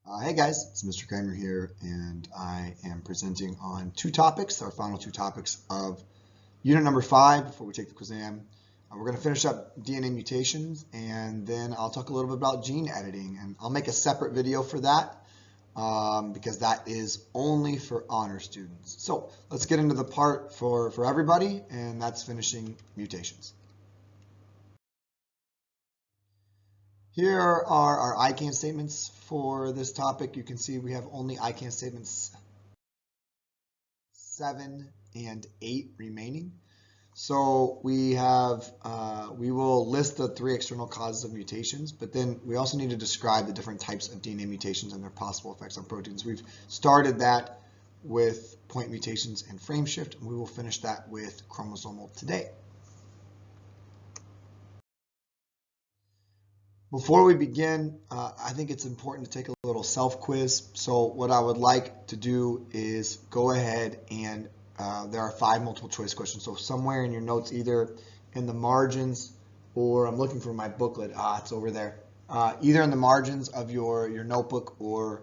Hey guys, it's Mr. Kramer here, and I am presenting on two topics, our final two topics of unit number 5 before we take the exam. We're going to finish up DNA mutations, and then I'll talk a little bit about gene editing, and I'll make a separate video for that because that is only for honor students. So let's get into the part for everybody, and that's finishing mutations. Here are our I-CAN statements for this topic. You can see we have only I-CAN statements 7 and 8 remaining. So we will list the 3 external causes of mutations, but then we also need to describe the different types of DNA mutations and their possible effects on proteins. We've started that with point mutations and frame shift, and we will finish that with chromosomal today. Before we begin, I think it's important to take a little self-quiz. So what I would like to do is go ahead and there are 5 multiple choice questions. So somewhere in your notes, either in the margins or I'm looking for my booklet. It's over there. Either in the margins of your notebook or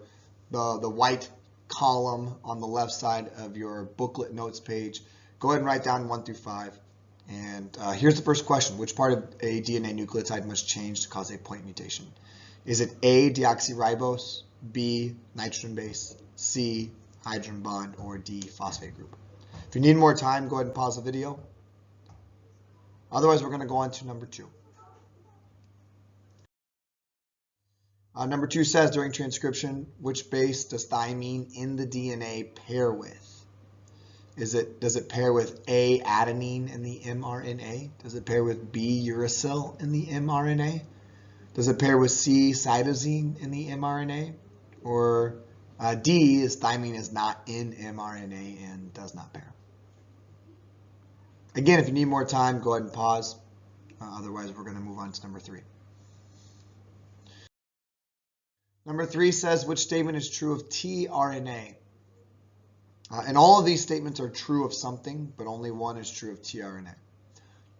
the white column on the left side of your booklet notes page. Go ahead and write down 1 through 5. And here's the first question. Which part of a DNA nucleotide must change to cause a point mutation? Is it A, deoxyribose, B, nitrogen base, C, hydrogen bond, or D, phosphate group? If you need more time, go ahead and pause the video. Otherwise, we're going to go on to number 2. Number 2 says, during transcription, which base does thymine in the DNA pair with? Does it pair with A, adenine in the mRNA? Does it pair with B, uracil in the mRNA? Does it pair with C, cytosine in the mRNA? Or D, thymine is not in mRNA and does not pair. Again, if you need more time, go ahead and pause. Otherwise, we're going to move on to number 3. Number 3 says, which statement is true of tRNA? And all of these statements are true of something, but only one is true of tRNA.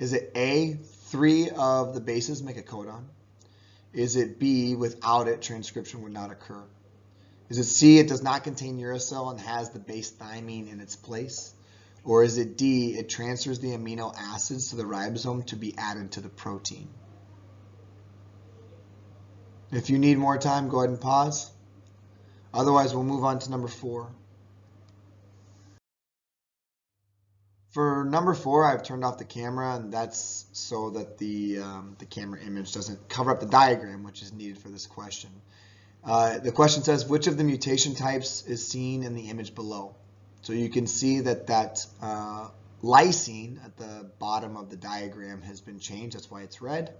Is it A, 3 of the bases make a codon? Is it B, without it, transcription would not occur? Is it C, it does not contain uracil and has the base thymine in its place? Or is it D, it transfers the amino acids to the ribosome to be added to the protein? If you need more time, go ahead and pause. Otherwise, we'll move on to number 4. For number 4, I've turned off the camera, and that's so that the camera image doesn't cover up the diagram, which is needed for this question. The question says, which of the mutation types is seen in the image below? So you can see that lysine at the bottom of the diagram has been changed. That's why it's red.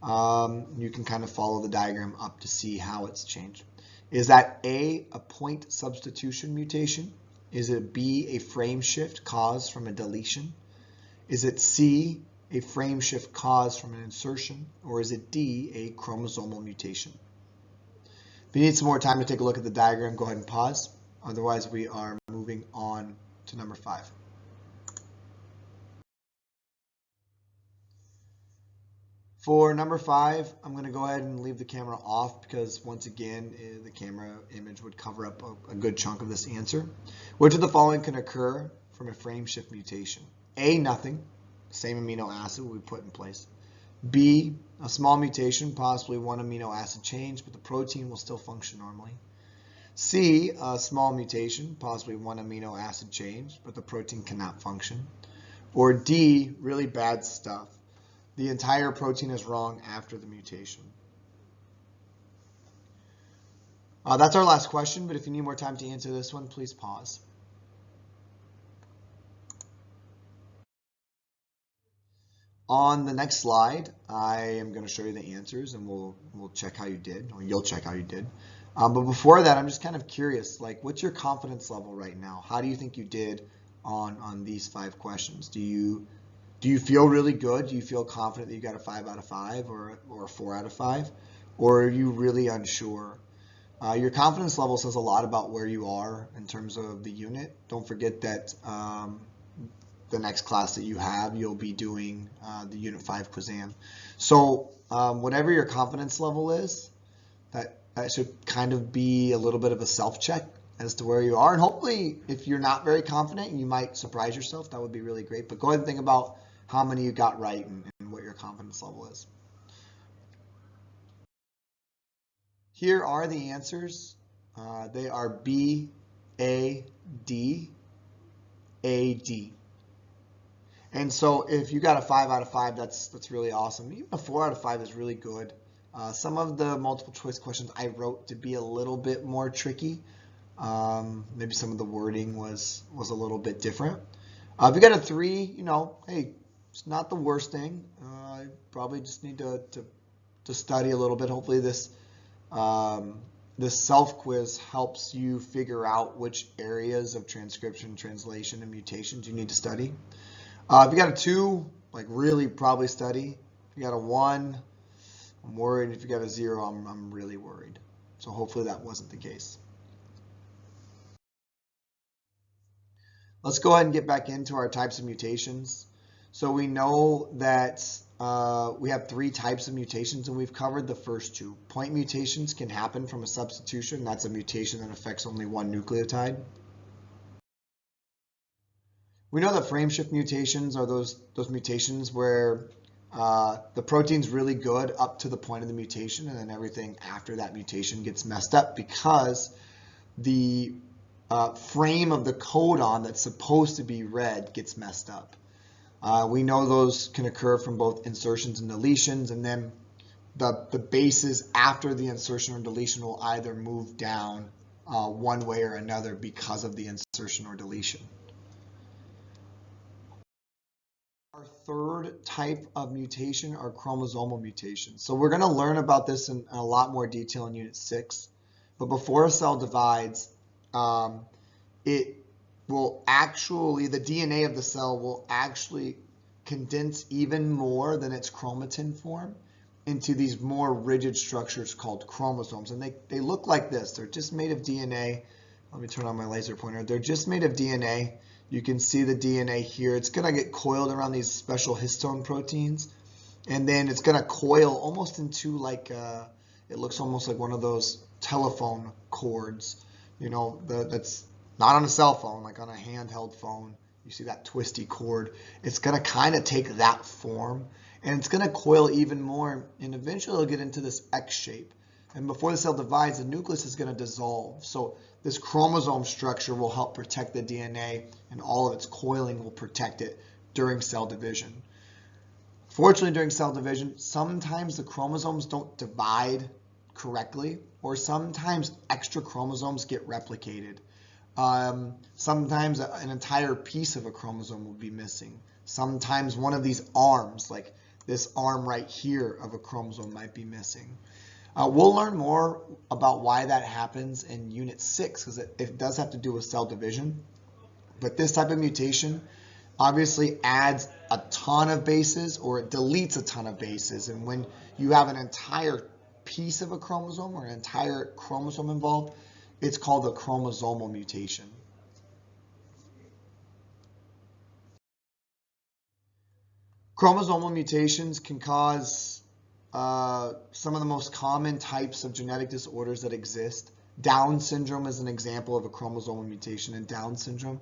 You can kind of follow the diagram up to see how it's changed. Is that A, a point substitution mutation? Is it B, a frame shift caused from a deletion? Is it C, a frame shift caused from an insertion? Or is it D, a chromosomal mutation? If you need some more time to take a look at the diagram, go ahead and pause. Otherwise, we are moving on to number 5. For number 5, I'm going to go ahead and leave the camera off because once again, the camera image would cover up a good chunk of this answer. Which of the following can occur from a frame shift mutation? A, nothing, same amino acid will be put in place. B, a small mutation, possibly 1 amino acid change, but the protein will still function normally. C, a small mutation, possibly 1 amino acid change, but the protein cannot function. Or D, really bad stuff. The entire protein is wrong after the mutation. That's our last question, but if you need more time to answer this one, please pause. On the next slide, I am going to show you the answers, and we'll check how you did, or you'll check how you did. But before that, I'm just kind of curious, like, what's your confidence level right now? How do you think you did on these 5 questions? Do you feel really good? Do you feel confident that you got a 5 out of 5 or a 4 out of 5? Or are you really unsure? Your confidence level says a lot about where you are in terms of the unit. Don't forget that the next class that you have, you'll be doing the Unit 5 exam. So whatever your confidence level is, It should kind of be a little bit of a self-check as to where you are. And hopefully, if you're not very confident, you might surprise yourself. That would be really great. But go ahead and think about how many you got right and what your confidence level is. Here are the answers. They are B, A, D, A, D. And so if you got a 5 out of 5, that's really awesome. Even a 4 out of 5 is really good. Some of the multiple choice questions I wrote to be a little bit more tricky. Maybe some of the wording was a little bit different. If you got a 3, you know, hey, it's not the worst thing. You probably just need to study a little bit. Hopefully this self-quiz helps you figure out which areas of transcription, translation, and mutations you need to study. If you got a 2, like really probably study. If you got a 1, I'm worried. If you got a 0, I'm really worried. So hopefully that wasn't the case. Let's go ahead and get back into our types of mutations. So we know that we have 3 types of mutations, and we've covered the first 2. Point mutations can happen from a substitution. That's a mutation that affects only one nucleotide. We know that frame shift mutations are those mutations where the protein's really good up to the point of the mutation, and then everything after that mutation gets messed up because the frame of the codon that's supposed to be read gets messed up. We know those can occur from both insertions and deletions, and then the bases after the insertion or deletion will either move down one way or another because of the insertion or deletion. Our third type of mutation are chromosomal mutations. So we're going to learn about this in a lot more detail in Unit 6. But before a cell divides, it will actually, the DNA of the cell will actually condense even more than its chromatin form into these more rigid structures called chromosomes. And they look like this. They're just made of DNA. Let me turn on my laser pointer. They're just made of DNA. You can see the DNA here. It's going to get coiled around these special histone proteins. And then it's going to coil almost into like, it looks almost like one of those telephone cords, you know, that's not on a cell phone, like on a handheld phone. You see that twisty cord. It's going to kind of take that form, and it's going to coil even more, and eventually it'll get into this X shape. And before the cell divides, the nucleus is going to dissolve. So this chromosome structure will help protect the DNA, and all of its coiling will protect it during cell division. Fortunately, during cell division, sometimes the chromosomes don't divide correctly, or sometimes extra chromosomes get replicated. Sometimes an entire piece of a chromosome will be missing. Sometimes one of these arms, like this arm right here of a chromosome, might be missing. We'll learn more about why that happens in Unit 6 because it does have to do with cell division. But this type of mutation obviously adds a ton of bases or it deletes a ton of bases. And when you have an entire piece of a chromosome or an entire chromosome involved, it's called a chromosomal mutation. Chromosomal mutations can cause some of the most common types of genetic disorders that exist. Down syndrome is an example of a chromosomal mutation in Down syndrome.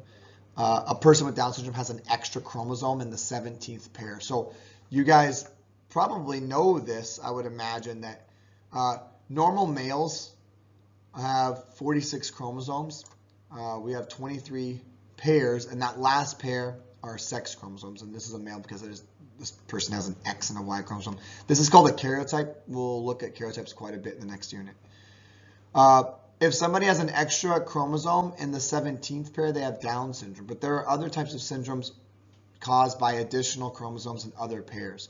A person with Down syndrome has an extra chromosome in the 17th pair. So you guys probably know this, I would imagine, that normal males have 46 chromosomes. We have 23 pairs, and that last pair are sex chromosomes. And this is a male because this person has an X and a Y chromosome. This is called a karyotype. We'll look at karyotypes quite a bit in the next unit. If somebody has an extra chromosome in the 17th pair, they have Down syndrome. But there are other types of syndromes caused by additional chromosomes in other pairs.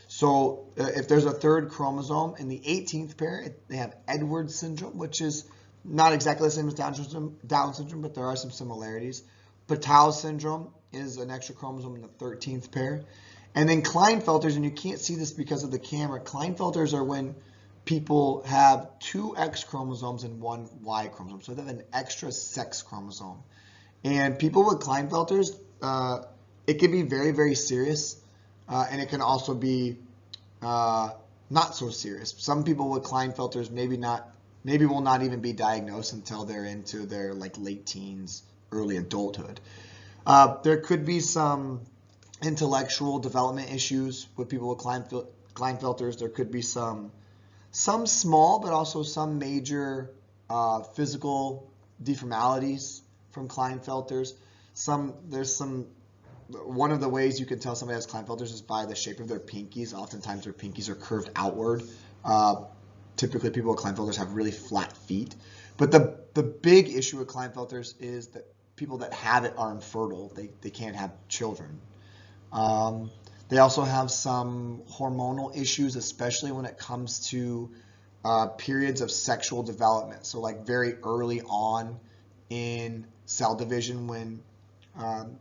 So if there's a third chromosome in the 18th pair, they have Edwards syndrome, which is not exactly the same as Down syndrome, but there are some similarities. Patau syndrome is an extra chromosome in the 13th pair. And then Klinefelters, and you can't see this because of the camera, Klinefelters are when people have 2 X chromosomes and 1 Y chromosome. So they have an extra sex chromosome. And people with Klinefelters, it can be very, very serious. And it can also be not so serious. Some people with Klinefelters maybe not maybe will not even be diagnosed until they're into their like late teens, early adulthood. There could be some intellectual development issues with people with Klinefelters. There could be some small, but also some major physical deformalities from Klinefelters. One of the ways you can tell somebody has Klinefelters is by the shape of their pinkies. Oftentimes their pinkies are curved outward. Typically people with Klinefelters have really flat feet. But the big issue with Klinefelters is that people that have it are infertile. They can't have children. They also have some hormonal issues, especially when it comes to periods of sexual development. So like very early on in cell division, when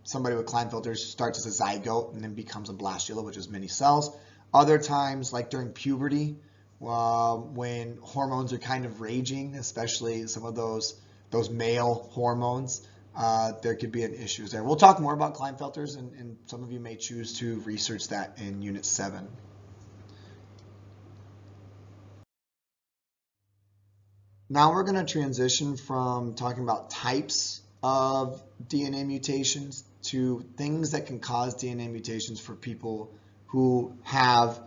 somebody with Klinefelters starts as a zygote and then becomes a blastula, which is many cells. Other times, like during puberty, when hormones are kind of raging, especially some of those male hormones, there could be an issue there. We'll talk more about Klinefelters, and some of you may choose to research that in Unit 7. Now we're going to transition from talking about types of DNA mutations to things that can cause DNA mutations for people who have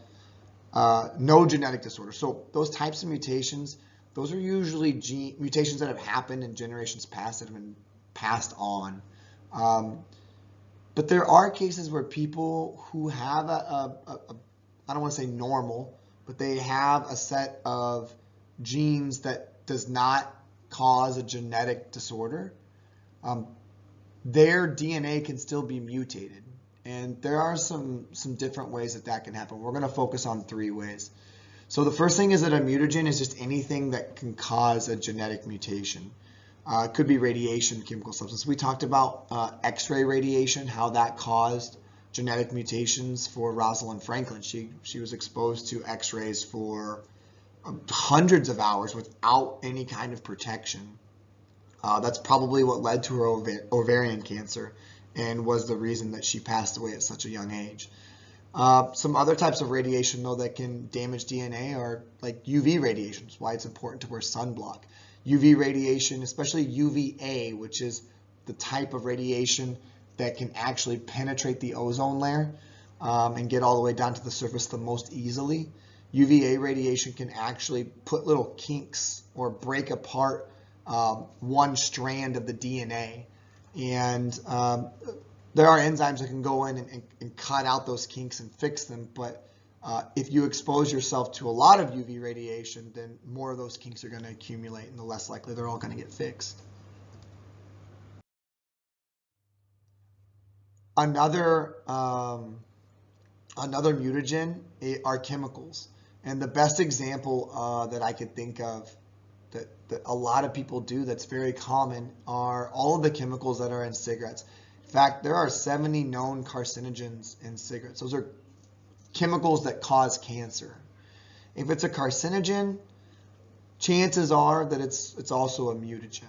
no genetic disorder. So those types of mutations, those are usually mutations that have happened in generations past that have been passed on. But there are cases where people who have I don't want to say normal, but they have a set of genes that does not cause a genetic disorder, their DNA can still be mutated. And there are some different ways that can happen. We're going to focus on 3 ways. So the first thing is that a mutagen is just anything that can cause a genetic mutation. It could be radiation, chemical substance. We talked about X-ray radiation, how that caused genetic mutations for Rosalind Franklin. She was exposed to X-rays for hundreds of hours without any kind of protection. That's probably what led to her ovarian cancer and was the reason that she passed away at such a young age. Some other types of radiation, though, that can damage DNA are like UV radiation. That's why it's important to wear sunblock. UV radiation, especially UVA, which is the type of radiation that can actually penetrate the ozone layer and get all the way down to the surface the most easily. UVA radiation can actually put little kinks or break apart one strand of the DNA. And there are enzymes that can go in and cut out those kinks and fix them. But if you expose yourself to a lot of UV radiation, then more of those kinks are going to accumulate, and the less likely they're all going to get fixed. Another mutagen are chemicals. And the best example that I could think of that a lot of people do that's very common are all of the chemicals that are in cigarettes. In fact, there are 70 known carcinogens in cigarettes. Those are chemicals that cause cancer. If it's a carcinogen, chances are that it's also a mutagen.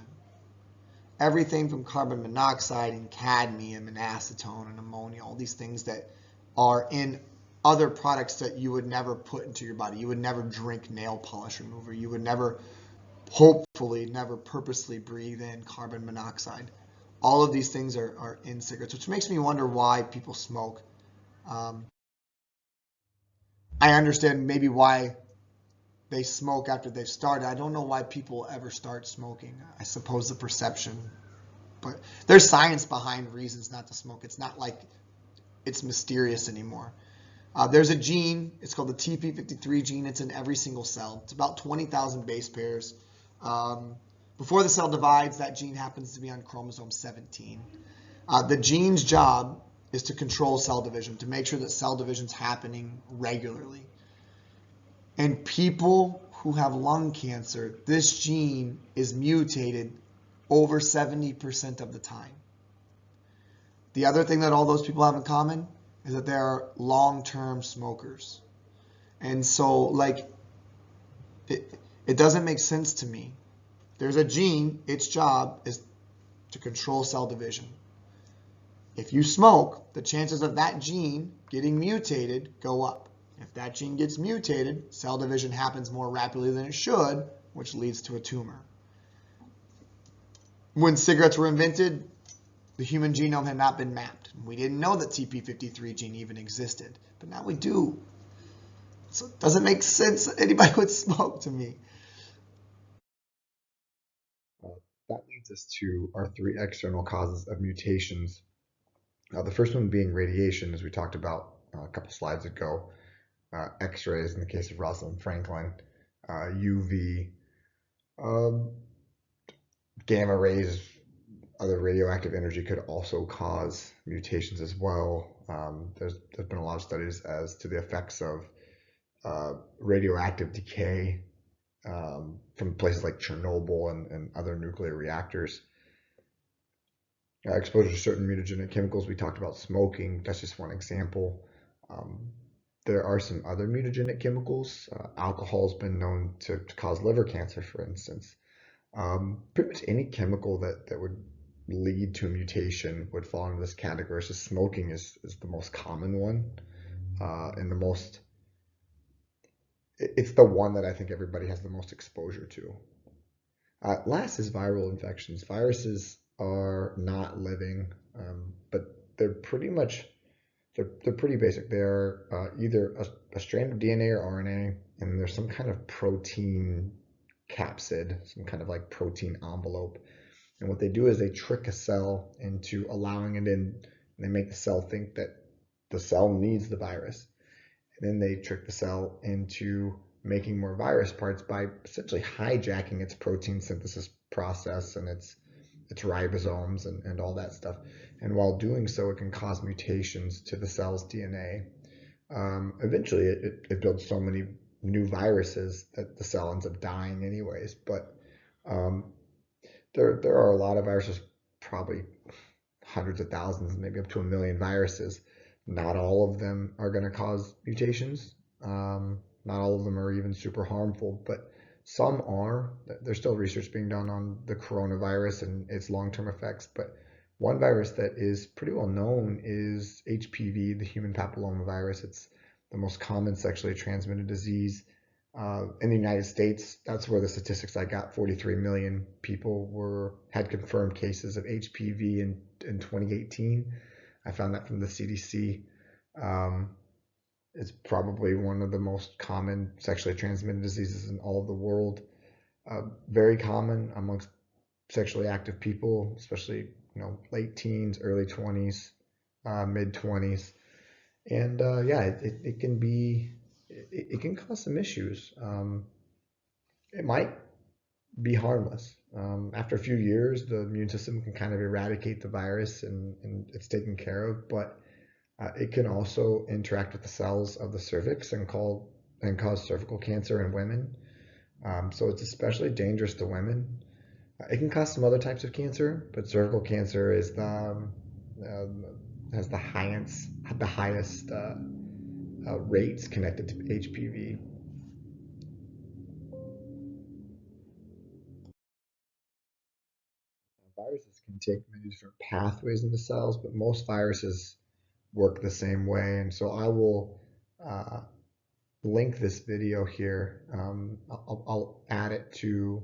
Everything from carbon monoxide and cadmium and acetone and ammonia, all these things that are in other products that you would never put into your body. You would never drink nail polish remover. You would never, hopefully, never purposely breathe in carbon monoxide. All of these things are in cigarettes, which makes me wonder why people smoke. I understand maybe why they smoke after they've started. I don't know why people ever start smoking. I suppose the perception. But there's science behind reasons not to smoke. It's not like it's mysterious anymore. There's a gene. It's called the TP53 gene. It's in every single cell. It's about 20,000 base pairs. Before the cell divides, that gene happens to be on chromosome 17. The gene's job is to control cell division, to make sure that cell division is happening regularly. And people who have lung cancer, this gene is mutated over 70% of the time. The other thing that all those people have in common is that they are long-term smokers. And so, like, it doesn't make sense to me. There's a gene, its job is to control cell division. If you smoke, the chances of that gene getting mutated go up. If that gene gets mutated, cell division happens more rapidly than it should which leads to a tumor. When cigarettes were invented, the human genome had not been mapped. We didn't know that TP53 gene even existed, but now we do. So it doesn't make sense that anybody would smoke to me. That leads us to our three external causes of mutations. The first one being radiation, as we talked about a couple slides ago. X-rays in the case of Rosalind Franklin, UV, gamma rays, other radioactive energy could also cause mutations as well. There's been a lot of studies as to the effects of radioactive decay from places like Chernobyl and other nuclear reactors. Exposure to certain mutagenic chemicals, we talked about smoking, that's just one example. There are some other mutagenic chemicals. Alcohol has been known to cause liver cancer, for instance. Pretty much any chemical that would lead to a mutation would fall into this category. So smoking is the most common one, and it's the one that I think everybody has the most exposure to. Last is viral infections. Viruses are not living, but they're pretty basic. They're either a strand of DNA or RNA, and there's some kind of protein capsid, some kind of like protein envelope. And what they do is they trick a cell into allowing it in, and they make the cell think that the cell needs the virus. And then they trick the cell into making more virus parts by essentially hijacking its protein synthesis process and its ribosomes and all that stuff. And while doing so, it can cause mutations to the cell's DNA. Eventually, it builds so many new viruses that the cell ends up dying anyways. But there are a lot of viruses, probably hundreds of thousands, maybe up to 1 million viruses. Not all of them are going to cause mutations. Not all of them are even super harmful, but some are. There's still research being done on the coronavirus and its long-term effects, but one virus that is pretty well known is HPV, the human papillomavirus. It's the most common sexually transmitted disease in the United States. That's where the statistics I got, 43 million people had confirmed cases of HPV in 2018. I found that from the CDC. It's probably one of the most common sexually transmitted diseases in all of the world. Very common amongst sexually active people, especially late teens, early 20s, mid 20s, and it can cause some issues. It might be harmless. After a few years, the immune system can kind of eradicate the virus and it's taken care of, but it can also interact with the cells of the cervix and cause cervical cancer in women. So it's especially dangerous to women. It can cause some other types of cancer, but cervical cancer has the highest rates connected to HPV. Viruses can take many different pathways in the cells, but most viruses work the same way. And so I will link this video here. I'll add it to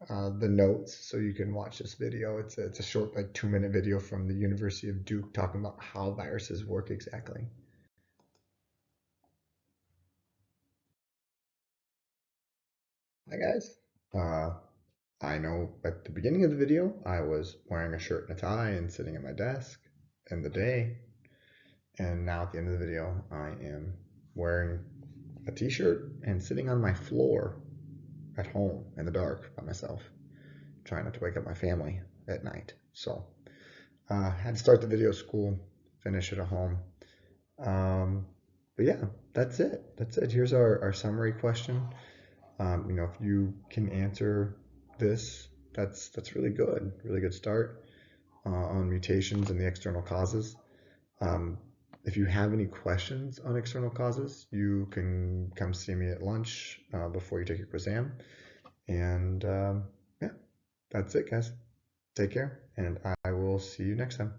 the notes so you can watch this video. It's a short, like 2-minute video from the University of Duke talking about how viruses work exactly. Hi guys. I know at the beginning of the video I was wearing a shirt and a tie and sitting at my desk in the day, and now at the end of the video I am wearing a t-shirt and sitting on my floor at home in the dark by myself, trying not to wake up my family at night. So had to start the video school, finish it at home. But yeah, that's it. Here's our summary question. If you can answer this, that's really good start on mutations and the external causes. If you have any questions on external causes, you can come see me at lunch before you take your exam. And yeah, that's it, guys. Take care, and I will see you next time.